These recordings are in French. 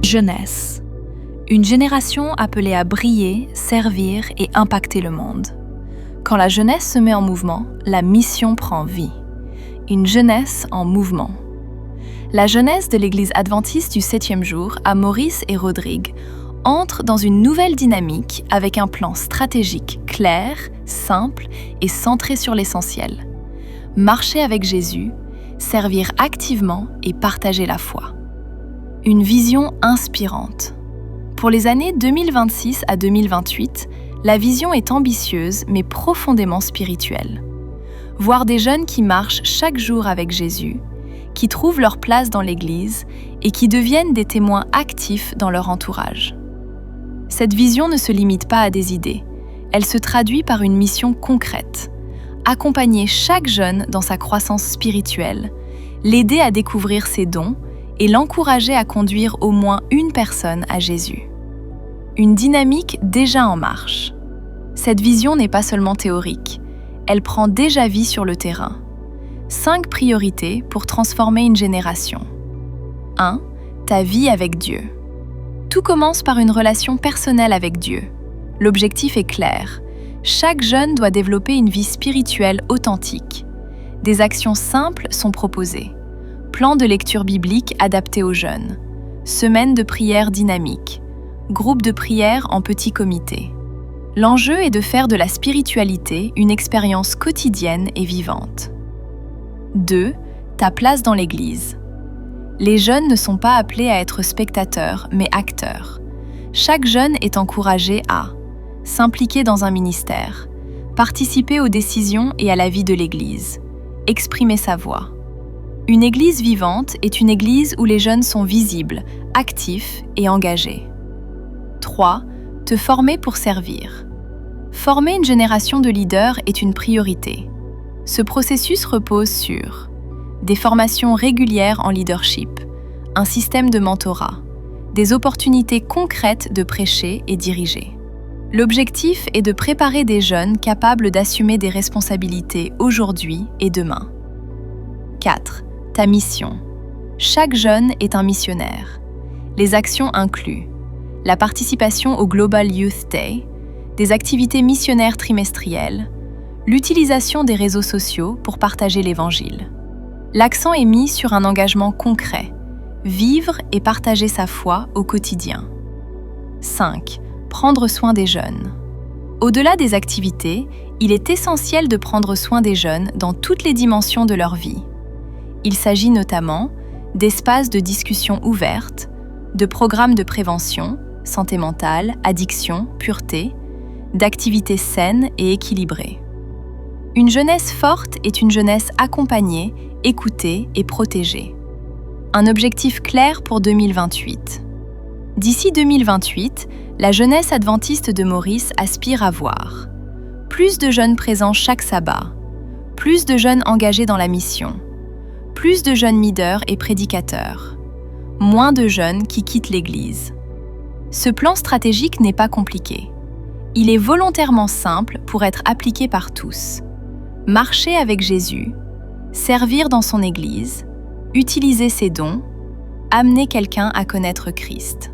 Jeunesse. Une génération appelée à briller, servir et impacter le monde. Quand la jeunesse se met en mouvement, la mission prend vie. Une jeunesse en mouvement. La jeunesse de l'Église adventiste du 7e jour à Maurice et Rodrigue entre dans une nouvelle dynamique avec un plan stratégique clair, simple et centré sur l'essentiel. Marcher avec Jésus, servir activement et partager la foi. Une vision inspirante. Pour les années 2026 à 2028, la vision est ambitieuse mais profondément spirituelle. Voir des jeunes qui marchent chaque jour avec Jésus, qui trouvent leur place dans l'Église et qui deviennent des témoins actifs dans leur entourage. Cette vision ne se limite pas à des idées, elle se traduit par une mission concrète. Accompagner chaque jeune dans sa croissance spirituelle, l'aider à découvrir ses dons et l'encourager à conduire au moins une personne à Jésus. Une dynamique déjà en marche. Cette vision n'est pas seulement théorique, elle prend déjà vie sur le terrain. 5 priorités pour transformer une génération. 1. Ta vie avec Dieu. Tout commence par une relation personnelle avec Dieu. L'objectif est clair. Chaque jeune doit développer une vie spirituelle authentique. Des actions simples sont proposées. Plan de lecture biblique adapté aux jeunes. Semaine de prière dynamique. Groupe de prière en petits comités. L'enjeu est de faire de la spiritualité une expérience quotidienne et vivante. 2. Ta place dans l'Église. Les jeunes ne sont pas appelés à être spectateurs, mais acteurs. Chaque jeune est encouragé à s'impliquer dans un ministère, participer aux décisions et à la vie de l'Église, exprimer sa voix. Une Église vivante est une Église où les jeunes sont visibles, actifs et engagés. 3. Te former pour servir. Former une génération de leaders est une priorité. Ce processus repose sur des formations régulières en leadership, un système de mentorat, des opportunités concrètes de prêcher et diriger. L'objectif est de préparer des jeunes capables d'assumer des responsabilités aujourd'hui et demain. 4. Ta mission. Chaque jeune est un missionnaire. Les actions incluent la participation au Global Youth Day, des activités missionnaires trimestrielles, l'utilisation des réseaux sociaux pour partager l'Évangile. L'accent est mis sur un engagement concret, vivre et partager sa foi au quotidien. 5. Prendre soin des jeunes. Au-delà des activités, il est essentiel de prendre soin des jeunes dans toutes les dimensions de leur vie. Il s'agit notamment d'espaces de discussion ouvertes, de programmes de prévention, santé mentale, addiction, pureté, d'activités saines et équilibrées. Une jeunesse forte est une jeunesse accompagnée, écoutée et protégée. Un objectif clair pour 2028. D'ici 2028, la jeunesse adventiste de Maurice aspire à voir plus de jeunes présents chaque sabbat, plus de jeunes engagés dans la mission, plus de jeunes leaders et prédicateurs, moins de jeunes qui quittent l'Église. Ce plan stratégique n'est pas compliqué. Il est volontairement simple pour être appliqué par tous. Marcher avec Jésus, servir dans son Église, utiliser ses dons, amener quelqu'un à connaître Christ.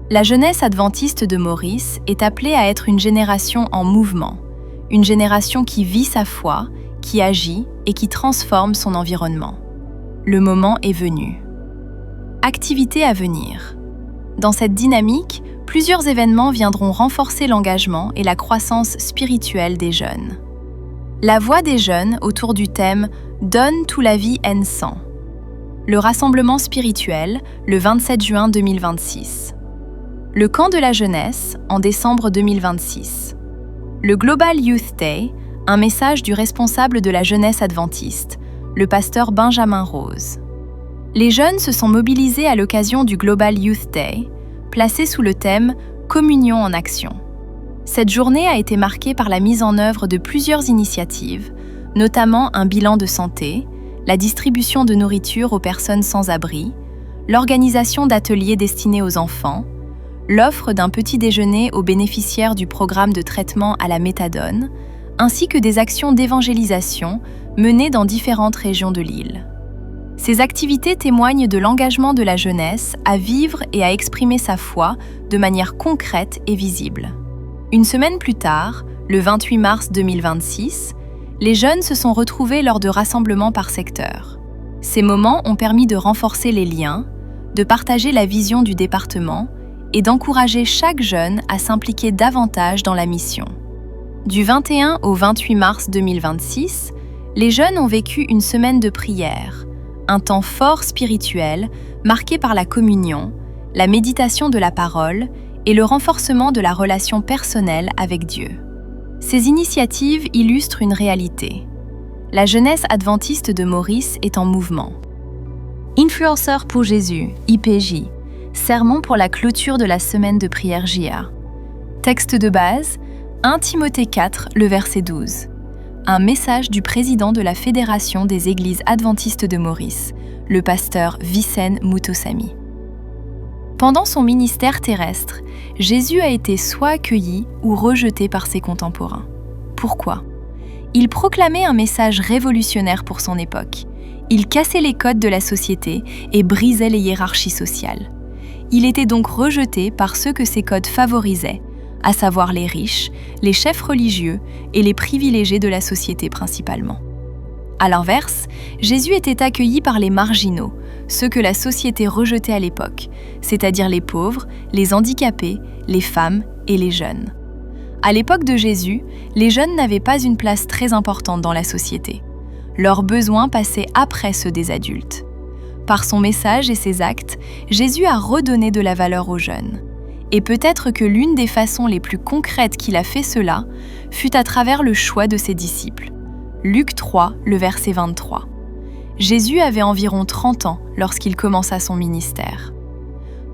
La jeunesse adventiste de Maurice est appelée à être une génération en mouvement, une génération qui vit sa foi, qui agit et qui transforme son environnement. Le moment est venu. Activités à venir. Dans cette dynamique, plusieurs événements viendront renforcer l'engagement et la croissance spirituelle des jeunes. La voix des jeunes autour du thème « Donne tout la vie N100 ». Le rassemblement spirituel, le 27 juin 2026. Le camp de la jeunesse, en décembre 2026. Le Global Youth Day, un message du responsable de la jeunesse adventiste, le pasteur Benjamin Rose. Les jeunes se sont mobilisés à l'occasion du Global Youth Day, placé sous le thème « Communion en action ». Cette journée a été marquée par la mise en œuvre de plusieurs initiatives, notamment un bilan de santé, la distribution de nourriture aux personnes sans abri, l'organisation d'ateliers destinés aux enfants, l'offre d'un petit déjeuner aux bénéficiaires du programme de traitement à la méthadone, ainsi que des actions d'évangélisation menées dans différentes régions de l'île. Ces activités témoignent de l'engagement de la jeunesse à vivre et à exprimer sa foi de manière concrète et visible. Une semaine plus tard, le 28 mars 2026, les jeunes se sont retrouvés lors de rassemblements par secteur. Ces moments ont permis de renforcer les liens, de partager la vision du département et d'encourager chaque jeune à s'impliquer davantage dans la mission. Du 21 au 28 mars 2026, les jeunes ont vécu une semaine de prière, un temps fort spirituel marqué par la communion, la méditation de la parole et le renforcement de la relation personnelle avec Dieu. Ces initiatives illustrent une réalité. La jeunesse adventiste de Maurice est en mouvement. Influenceurs pour Jésus, IPJ, sermon pour la clôture de la semaine de prière JA. Texte de base, 1 Timothée 4, le verset 12. Un message du président de la Fédération des Églises adventistes de Maurice, le pasteur Vicen Muthosamy. Pendant son ministère terrestre, Jésus a été soit accueilli ou rejeté par ses contemporains. Pourquoi ? Il proclamait un message révolutionnaire pour son époque. Il cassait les codes de la société et brisait les hiérarchies sociales. Il était donc rejeté par ceux que ces codes favorisaient, à savoir les riches, les chefs religieux et les privilégiés de la société principalement. À l'inverse, Jésus était accueilli par les marginaux, ceux que la société rejetait à l'époque, c'est-à-dire les pauvres, les handicapés, les femmes et les jeunes. À l'époque de Jésus, les jeunes n'avaient pas une place très importante dans la société. Leurs besoins passaient après ceux des adultes. Par son message et ses actes, Jésus a redonné de la valeur aux jeunes. Et peut-être que l'une des façons les plus concrètes qu'il a fait cela fut à travers le choix de ses disciples. Luc 3, le verset 23. Jésus avait environ 30 ans lorsqu'il commença son ministère.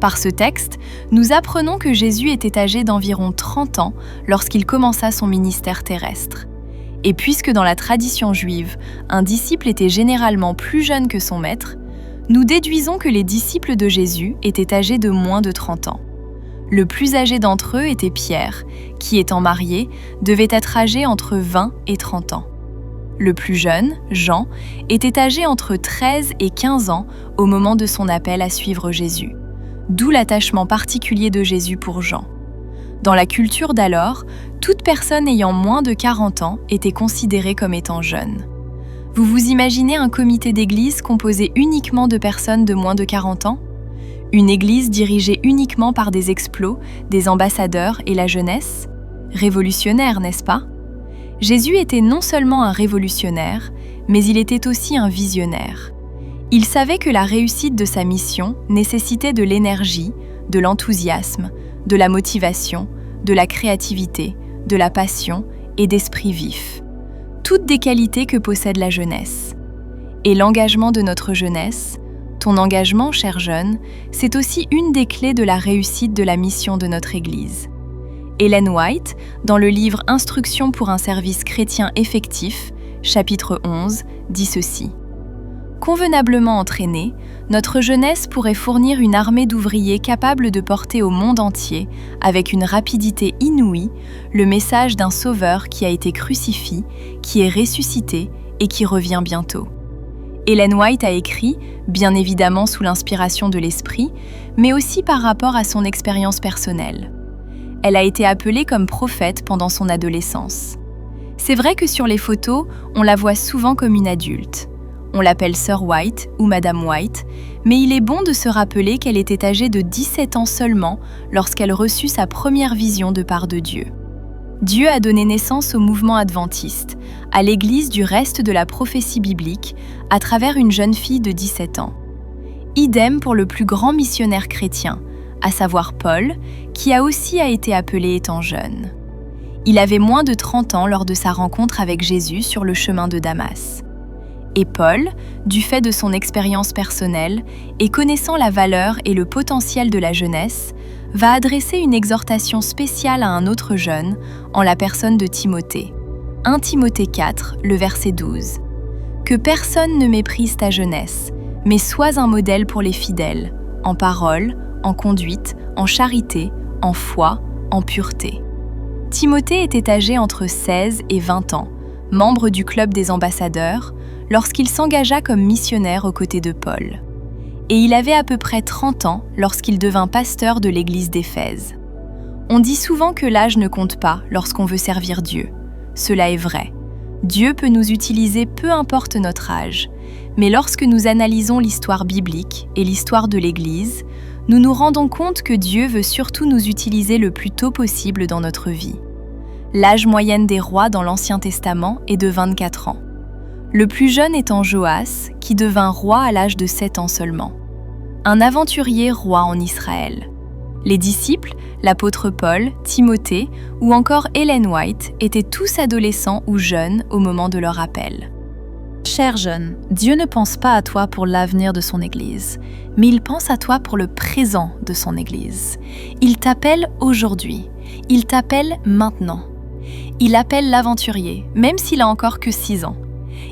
Par ce texte, nous apprenons que Jésus était âgé d'environ 30 ans lorsqu'il commença son ministère terrestre. Et puisque dans la tradition juive, un disciple était généralement plus jeune que son maître, nous déduisons que les disciples de Jésus étaient âgés de moins de 30 ans. Le plus âgé d'entre eux était Pierre, qui, étant marié, devait être âgé entre 20 et 30 ans. Le plus jeune, Jean, était âgé entre 13 et 15 ans au moment de son appel à suivre Jésus, d'où l'attachement particulier de Jésus pour Jean. Dans la culture d'alors, toute personne ayant moins de 40 ans était considérée comme étant jeune. Vous vous imaginez un comité d'église composé uniquement de personnes de moins de 40 ans ? Une église dirigée uniquement par des explos, des ambassadeurs et la jeunesse ? Révolutionnaire, n'est-ce pas ? Jésus était non seulement un révolutionnaire, mais il était aussi un visionnaire. Il savait que la réussite de sa mission nécessitait de l'énergie, de l'enthousiasme, de la motivation, de la créativité, de la passion et d'esprit vif. Toutes des qualités que possède la jeunesse. Et l'engagement de notre jeunesse, ton engagement, cher jeune, c'est aussi une des clés de la réussite de la mission de notre Église. Ellen White, dans le livre « Instructions pour un service chrétien effectif », chapitre 11, dit ceci. « Convenablement entraînée, notre jeunesse pourrait fournir une armée d'ouvriers capables de porter au monde entier, avec une rapidité inouïe, le message d'un Sauveur qui a été crucifié, qui est ressuscité et qui revient bientôt. » Ellen White a écrit, bien évidemment sous l'inspiration de l'Esprit, mais aussi par rapport à son expérience personnelle. Elle a été appelée comme prophète pendant son adolescence. C'est vrai que sur les photos, on la voit souvent comme une adulte. On l'appelle Sœur White ou Madame White, mais il est bon de se rappeler qu'elle était âgée de 17 ans seulement lorsqu'elle reçut sa première vision de part de Dieu. Dieu a donné naissance au mouvement adventiste, à l'Église du reste de la prophétie biblique, à travers une jeune fille de 17 ans. Idem pour le plus grand missionnaire chrétien, à savoir Paul, qui aussi a été appelé étant jeune. Il avait moins de 30 ans lors de sa rencontre avec Jésus sur le chemin de Damas. Et Paul, du fait de son expérience personnelle et connaissant la valeur et le potentiel de la jeunesse, va adresser une exhortation spéciale à un autre jeune, en la personne de Timothée. 1 Timothée 4, le verset 12. « Que personne ne méprise ta jeunesse, mais sois un modèle pour les fidèles, en parole, en conduite, en charité, en foi, en pureté. » Timothée était âgé entre 16 et 20 ans, membre du club des ambassadeurs, lorsqu'il s'engagea comme missionnaire aux côtés de Paul. Et il avait à peu près 30 ans lorsqu'il devint pasteur de l'église d'Éphèse. On dit souvent que l'âge ne compte pas lorsqu'on veut servir Dieu. Cela est vrai. Dieu peut nous utiliser peu importe notre âge. Mais lorsque nous analysons l'histoire biblique et l'histoire de l'Église, nous nous rendons compte que Dieu veut surtout nous utiliser le plus tôt possible dans notre vie. L'âge moyen des rois dans l'Ancien Testament est de 24 ans. Le plus jeune étant Joas, qui devint roi à l'âge de 7 ans seulement. Un aventurier roi en Israël. Les disciples, l'apôtre Paul, Timothée ou encore Ellen White étaient tous adolescents ou jeunes au moment de leur appel. Cher jeune, Dieu ne pense pas à toi pour l'avenir de son Église, mais il pense à toi pour le présent de son Église. Il t'appelle aujourd'hui, il t'appelle maintenant. Il appelle l'aventurier, même s'il a encore que 6 ans.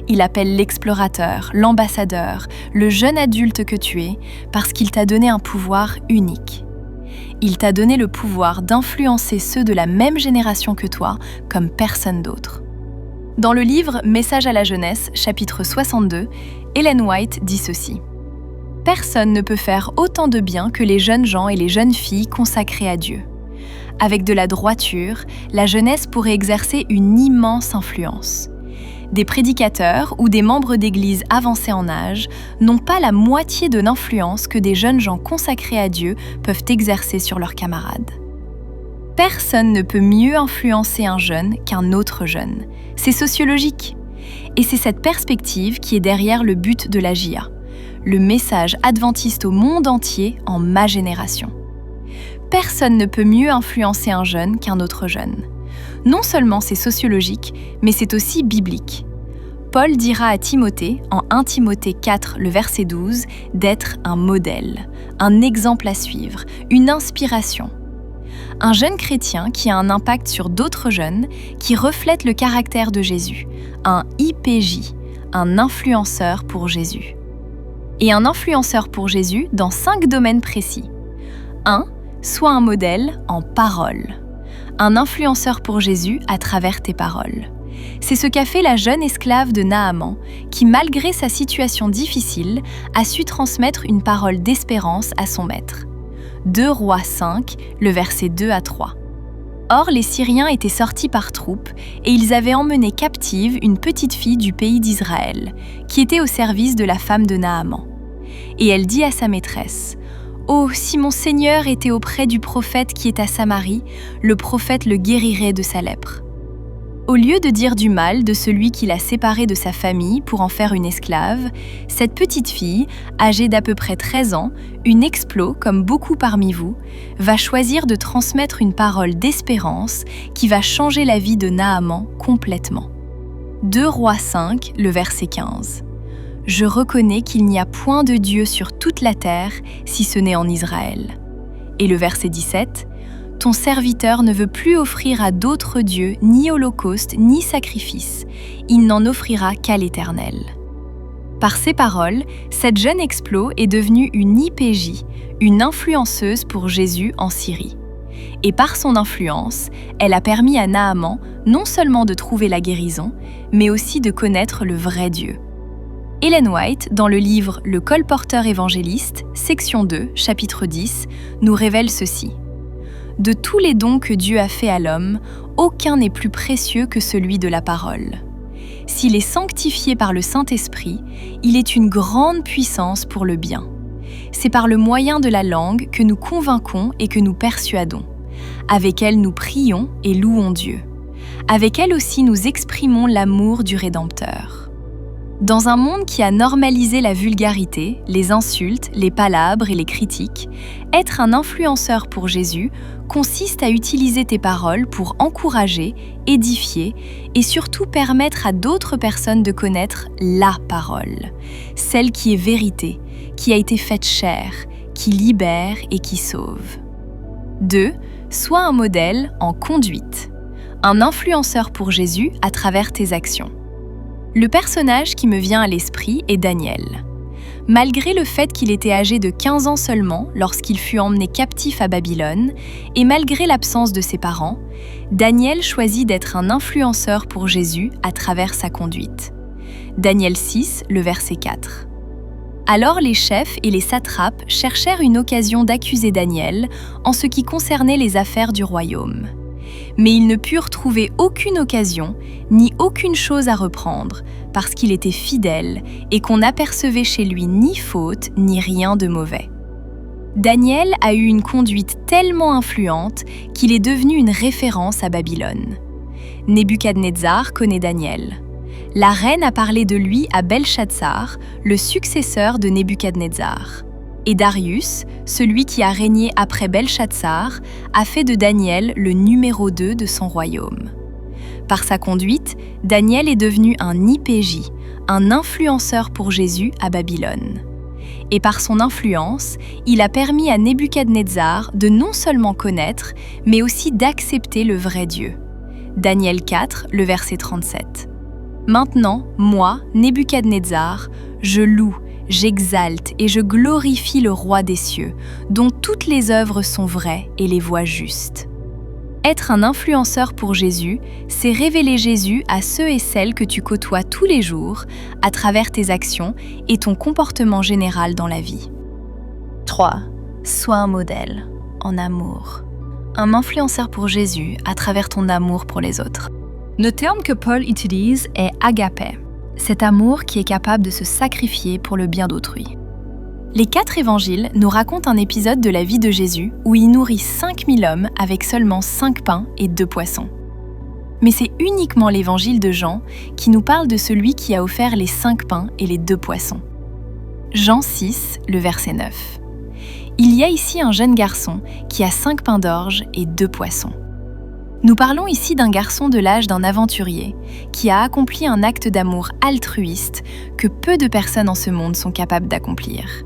Il appelle l'explorateur, l'ambassadeur, le jeune adulte que tu es, parce qu'il t'a donné un pouvoir unique. Il t'a donné le pouvoir d'influencer ceux de la même génération que toi comme personne d'autre. Dans le livre Message à la jeunesse, chapitre 62, Ellen White dit ceci. « Personne ne peut faire autant de bien que les jeunes gens et les jeunes filles consacrés à Dieu. Avec de la droiture, la jeunesse pourrait exercer une immense influence. Des prédicateurs ou des membres d'église avancés en âge n'ont pas la moitié de l'influence que des jeunes gens consacrés à Dieu peuvent exercer sur leurs camarades. Personne ne peut mieux influencer un jeune qu'un autre jeune. C'est sociologique. Et c'est cette perspective qui est derrière le but de la JA, le message adventiste au monde entier en ma génération. Personne ne peut mieux influencer un jeune qu'un autre jeune. Non seulement c'est sociologique, mais c'est aussi biblique. Paul dira à Timothée, en 1 Timothée 4, le verset 12, d'être un modèle, un exemple à suivre, une inspiration. Un jeune chrétien qui a un impact sur d'autres jeunes, qui reflète le caractère de Jésus, un IPJ, un influenceur pour Jésus. Et un influenceur pour Jésus dans 5 domaines précis. 1. Sois un modèle en parole. Un influenceur pour Jésus à travers tes paroles. C'est ce qu'a fait la jeune esclave de Naaman, qui malgré sa situation difficile, a su transmettre une parole d'espérance à son maître. 2 Rois 5, le verset 2 à 3. Or, les Syriens étaient sortis par troupes et ils avaient emmené captive une petite fille du pays d'Israël, qui était au service de la femme de Naaman. Et elle dit à sa maîtresse, « Oh, si mon Seigneur était auprès du prophète qui est à Samarie, le prophète le guérirait de sa lèpre. » Au lieu de dire du mal de celui qui l'a séparé de sa famille pour en faire une esclave, cette petite fille, âgée d'à peu près 13 ans, une explo comme beaucoup parmi vous, va choisir de transmettre une parole d'espérance qui va changer la vie de Naaman complètement. 2 Rois 5, le verset 15. « Je reconnais qu'il n'y a point de Dieu sur toute la terre si ce n'est en Israël. » Et le verset 17. Ton serviteur ne veut plus offrir à d'autres dieux ni holocauste ni sacrifice. Il n'en offrira qu'à l'Éternel. Par ces paroles, cette jeune explo est devenue une IPJ, une influenceuse pour Jésus en Syrie. Et par son influence, elle a permis à Naaman non seulement de trouver la guérison, mais aussi de connaître le vrai Dieu. Ellen White, dans le livre Le colporteur évangéliste, section 2, chapitre 10, nous révèle ceci. De tous les dons que Dieu a fait à l'homme, aucun n'est plus précieux que celui de la parole. S'il est sanctifié par le Saint-Esprit, il est une grande puissance pour le bien. C'est par le moyen de la langue que nous convainquons et que nous persuadons. Avec elle, nous prions et louons Dieu. Avec elle aussi, nous exprimons l'amour du Rédempteur. Dans un monde qui a normalisé la vulgarité, les insultes, les palabres et les critiques, être un influenceur pour Jésus consiste à utiliser tes paroles pour encourager, édifier et surtout permettre à d'autres personnes de connaître la parole, celle qui est vérité, qui a été faite chair, qui libère et qui sauve. 2. Sois un modèle en conduite, un influenceur pour Jésus à travers tes actions. Le personnage qui me vient à l'esprit est Daniel. Malgré le fait qu'il était âgé de 15 ans seulement lorsqu'il fut emmené captif à Babylone, et malgré l'absence de ses parents, Daniel choisit d'être un influenceur pour Jésus à travers sa conduite. Daniel 6, le verset 4. Alors les chefs et les satrapes cherchèrent une occasion d'accuser Daniel en ce qui concernait les affaires du royaume. Mais ils ne purent trouver aucune occasion, ni aucune chose à reprendre, parce qu'il était fidèle et qu'on n'apercevait chez lui ni faute, ni rien de mauvais. Daniel a eu une conduite tellement influente qu'il est devenu une référence à Babylone. Nebuchadnezzar connaît Daniel. La reine a parlé de lui à Belshazzar, le successeur de Nebuchadnezzar. Et Darius, celui qui a régné après Belshazzar, a fait de Daniel le numéro 2 de son royaume. Par sa conduite, Daniel est devenu un IPJ, un influenceur pour Jésus à Babylone. Et par son influence, il a permis à Nebuchadnezzar de non seulement connaître, mais aussi d'accepter le vrai Dieu. Daniel 4, le verset 37. Maintenant, moi, Nebuchadnezzar, je loue, j'exalte et je glorifie le roi des cieux, dont toutes les œuvres sont vraies et les voies justes. Être un influenceur pour Jésus, c'est révéler Jésus à ceux et celles que tu côtoies tous les jours, à travers tes actions et ton comportement général dans la vie. 3. Sois un modèle, en amour. Un influenceur pour Jésus à travers ton amour pour les autres. Le terme que Paul utilise est agapé, cet amour qui est capable de se sacrifier pour le bien d'autrui. Les 4 évangiles nous racontent un épisode de la vie de Jésus où il nourrit 5000 hommes avec seulement 5 pains et 2 poissons. Mais c'est uniquement l'évangile de Jean qui nous parle de celui qui a offert les 5 pains et les 2 poissons. Jean 6, le verset 9. Il y a ici un jeune garçon qui a 5 pains d'orge et 2 poissons. Nous parlons ici d'un garçon de l'âge d'un aventurier qui a accompli un acte d'amour altruiste que peu de personnes en ce monde sont capables d'accomplir.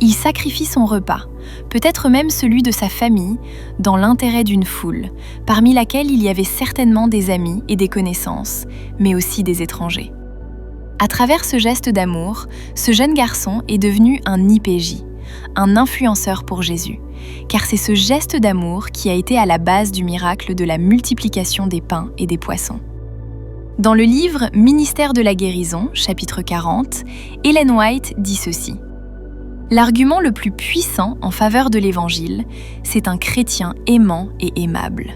Il sacrifie son repas, peut-être même celui de sa famille, dans l'intérêt d'une foule, parmi laquelle il y avait certainement des amis et des connaissances, mais aussi des étrangers. À travers ce geste d'amour, ce jeune garçon est devenu un IPJ, un influenceur pour Jésus, car c'est ce geste d'amour qui a été à la base du miracle de la multiplication des pains et des poissons. Dans le livre Ministère de la guérison, chapitre 40, Ellen White dit ceci. L'argument le plus puissant en faveur de l'Évangile, c'est un chrétien aimant et aimable.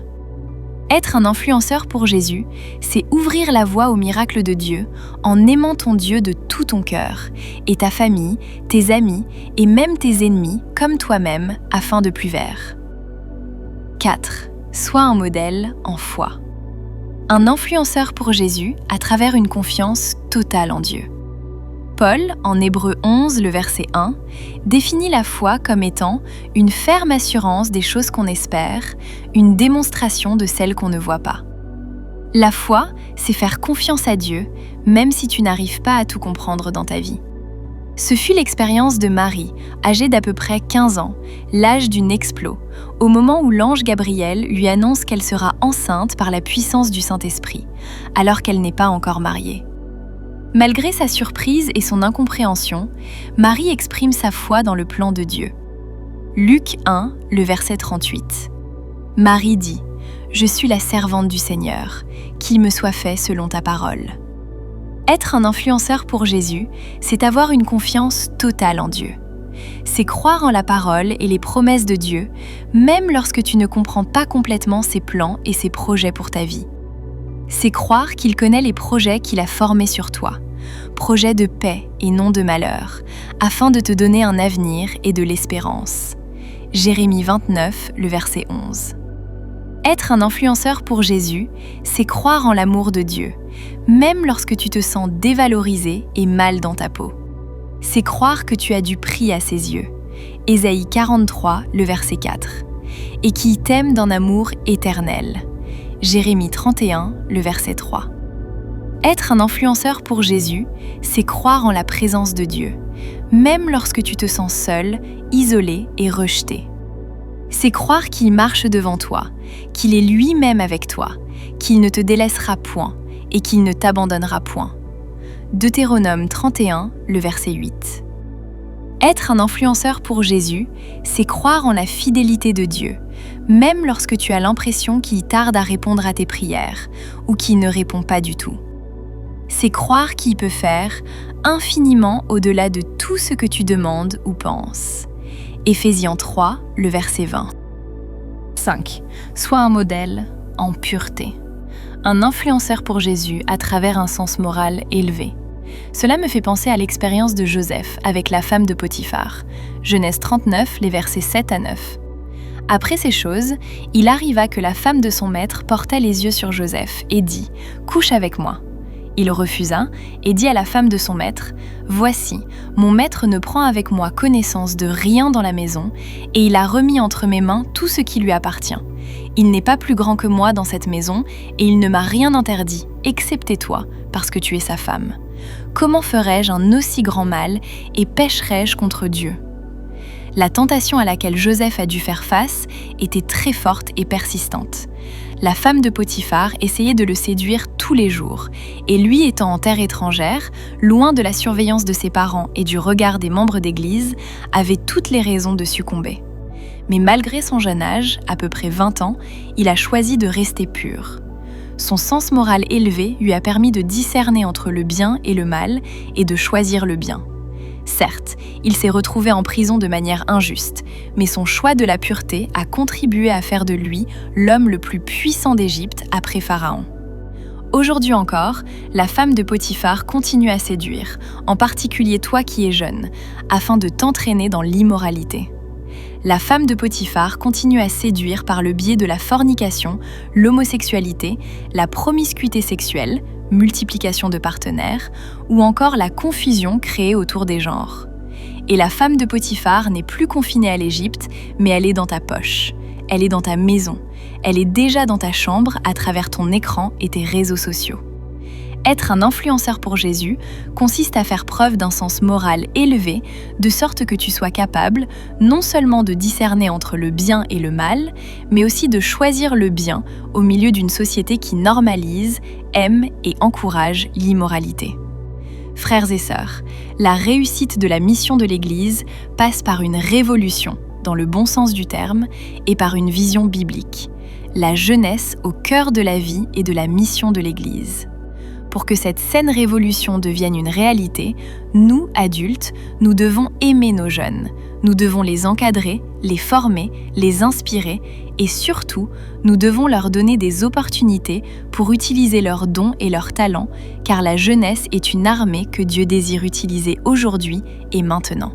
Être un influenceur pour Jésus, c'est ouvrir la voie au miracle de Dieu en aimant ton Dieu de tout ton cœur, et ta famille, tes amis et même tes ennemis comme toi-même afin de plus vers. 4. Sois un modèle en foi. Un influenceur pour Jésus à travers une confiance totale en Dieu. Paul, en Hébreux 11, le verset 1, définit la foi comme étant une ferme assurance des choses qu'on espère, une démonstration de celles qu'on ne voit pas. La foi, c'est faire confiance à Dieu, même si tu n'arrives pas à tout comprendre dans ta vie. Ce fut l'expérience de Marie, âgée d'à peu près 15 ans, l'âge d'une explos, au moment où l'ange Gabriel lui annonce qu'elle sera enceinte par la puissance du Saint-Esprit, alors qu'elle n'est pas encore mariée. Malgré sa surprise et son incompréhension, Marie exprime sa foi dans le plan de Dieu. Luc 1, le verset 38. Marie dit « Je suis la servante du Seigneur, qu'il me soit fait selon ta parole. » Être un influenceur pour Jésus, c'est avoir une confiance totale en Dieu. C'est croire en la parole et les promesses de Dieu, même lorsque tu ne comprends pas complètement ses plans et ses projets pour ta vie. C'est croire qu'il connaît les projets qu'il a formés sur toi, projets de paix et non de malheur, afin de te donner un avenir et de l'espérance. Jérémie 29, le verset 11. Être un influenceur pour Jésus, c'est croire en l'amour de Dieu, même lorsque tu te sens dévalorisé et mal dans ta peau. C'est croire que tu as du prix à ses yeux. Ésaïe 43, le verset 4. Et qu'il t'aime d'un amour éternel. Jérémie 31, le verset 3. Être un influenceur pour Jésus, c'est croire en la présence de Dieu, même lorsque tu te sens seul, isolé et rejeté. C'est croire qu'il marche devant toi, qu'il est lui-même avec toi, qu'il ne te délaissera point et qu'il ne t'abandonnera point. Deutéronome 31, le verset 8. Être un influenceur pour Jésus, c'est croire en la fidélité de Dieu, même lorsque tu as l'impression qu'il tarde à répondre à tes prières ou qu'il ne répond pas du tout. c'est croire qu'il peut faire infiniment au-delà de tout ce que tu demandes ou penses. Éphésiens 3, le verset 20. 5. Sois un modèle en pureté. Un influenceur pour Jésus à travers un sens moral élevé. Cela me fait penser à l'expérience de Joseph avec la femme de Potiphar. Genèse 39, les versets 7 à 9. Après ces choses, il arriva que la femme de son maître porta les yeux sur Joseph et dit « Couche avec moi ». Il refusa et dit à la femme de son maître « Voici, mon maître ne prend avec moi connaissance de rien dans la maison, et il a remis entre mes mains tout ce qui lui appartient. Il n'est pas plus grand que moi dans cette maison, et il ne m'a rien interdit, excepté toi, parce que tu es sa femme. Comment ferais-je un aussi grand mal, et pécherais-je contre Dieu ?» La tentation à laquelle Joseph a dû faire face était très forte et persistante. La femme de Potiphar essayait de le séduire tous les jours, et lui étant en terre étrangère, loin de la surveillance de ses parents et du regard des membres d'église, avait toutes les raisons de succomber. Mais malgré son jeune âge, à peu près 20 ans, il a choisi de rester pur. Son sens moral élevé lui a permis de discerner entre le bien et le mal et de choisir le bien. Certes, il s'est retrouvé en prison de manière injuste, mais son choix de la pureté a contribué à faire de lui l'homme le plus puissant d'Égypte après Pharaon. Aujourd'hui encore, la femme de Potiphar continue à séduire, en particulier toi qui es jeune, afin de t'entraîner dans l'immoralité. La femme de Potiphar continue à séduire par le biais de la fornication, l'homosexualité, la promiscuité sexuelle, multiplication de partenaires, ou encore la confusion créée autour des genres. Et la femme de Potiphar n'est plus confinée à l'Égypte, mais elle est dans ta poche, elle est dans ta maison, elle est déjà dans ta chambre à travers ton écran et tes réseaux sociaux. Être un influenceur pour Jésus consiste à faire preuve d'un sens moral élevé, de sorte que tu sois capable non seulement de discerner entre le bien et le mal, mais aussi de choisir le bien au milieu d'une société qui normalise, aime et encourage l'immoralité. Frères et sœurs, la réussite de la mission de l'Église passe par une révolution, dans le bon sens du terme, et par une vision biblique. La jeunesse au cœur de la vie et de la mission de l'Église. Pour que cette saine révolution devienne une réalité, nous, adultes, nous devons aimer nos jeunes. Nous devons les encadrer, les former, les inspirer et surtout, nous devons leur donner des opportunités pour utiliser leurs dons et leurs talents, car la jeunesse est une armée que Dieu désire utiliser aujourd'hui et maintenant.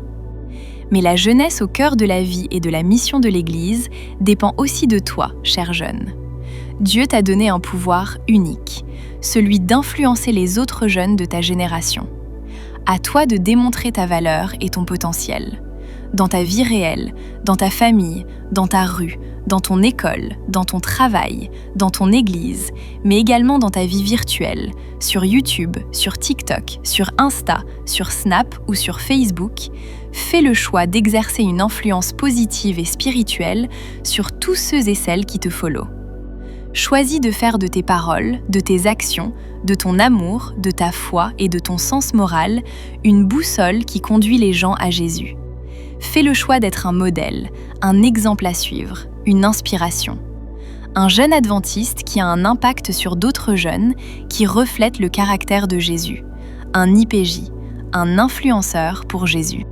Mais la jeunesse au cœur de la vie et de la mission de l'Église dépend aussi de toi, cher jeune. Dieu t'a donné un pouvoir unique, celui d'influencer les autres jeunes de ta génération. À toi de démontrer ta valeur et ton potentiel. Dans ta vie réelle, dans ta famille, dans ta rue, dans ton école, dans ton travail, dans ton église, mais également dans ta vie virtuelle, sur YouTube, sur TikTok, sur Insta, sur Snap ou sur Facebook, fais le choix d'exercer une influence positive et spirituelle sur tous ceux et celles qui te follow. Choisis de faire de tes paroles, de tes actions, de ton amour, de ta foi et de ton sens moral une boussole qui conduit les gens à Jésus. Fais le choix d'être un modèle, un exemple à suivre, une inspiration. Un jeune adventiste qui a un impact sur d'autres jeunes, qui reflète le caractère de Jésus. Un IPJ, un influenceur pour Jésus.